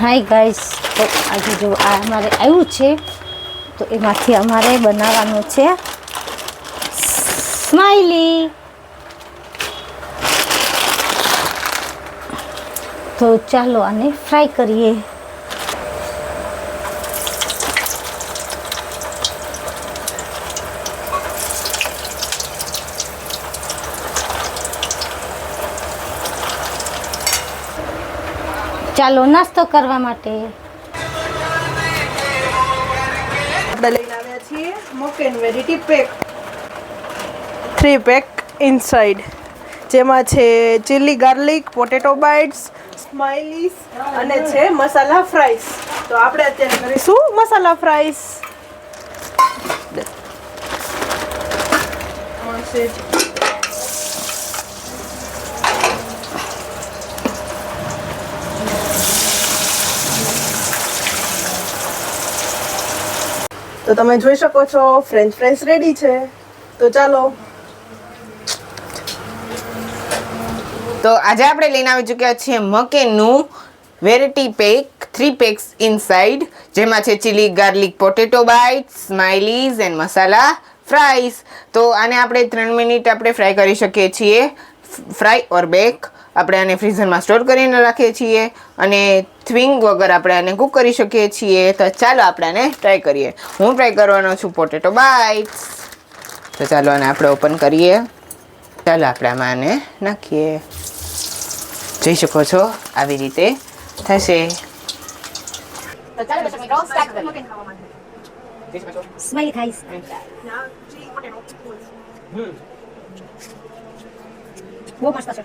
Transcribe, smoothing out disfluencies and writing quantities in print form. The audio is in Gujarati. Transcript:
હાય ગાઈસ, તો આજે જો આ અમારે આવ્યું છે તો એમાંથી અમારે બનાવવાનું છે સ્માઈલી. તો ચાલો આને ફ્રાય કરીએ. ચાલો નાસ્તો કરવા માટે આપણે લઈને આવ્યા છીએ મકેન વેરાયટી પેક 3 પેક ઇનસાઇડ, જેમાં છે ચીલી ગાર્લિક, પોટેટો બાઇટ્સ, સ્માઇલીસ અને છે મસાલા ફ્રાઈસ. તો આપણે અત્યારે કરીશું મસાલા ફ્રાઈસ. તો તમે જોઈ શકો છો ફ્રેન્ચ ફ્રાઈસ રેડી છે. તો ચાલો. તો આજે આપણે લઈને આવી ચૂક્યા છીએ મકેનનું વેરાયટી પેક 3 પેક્સ ઇનસાઇડ, જેમાં છે chilli garlic potato bites, smileys and masala fries. તો આને આપણે 3 મિનિટ આપણે ફ્રાય કરી શકીએ છીએ, ફ્રાય ઓર બેક. આપણે આને ફ્રીઝરમાં સ્ટોર કરીને રાખીએ છીએ અને થ્વિંગ વગર આપણે આને કૂક કરી શકીએ છીએ. તો ચાલો આપણે આને ટ્રાય કરીએ. હું ટ્રાય કરવાનો છું પોટેટો બાઇટ્સ. તો ચાલો આને આપણે ઓપન કરીએ. ચાલો આપણે આમાં આને નાખીએ. જોઈ શકો છો આવી રીતે થશે. તો ચાલો દર્શક મિત્રો સ્ટાર્ટ કરીએ. સ્માઈલી ખાઈશ. ના ચીલી પોટેટો બહુ મસ્ત છે.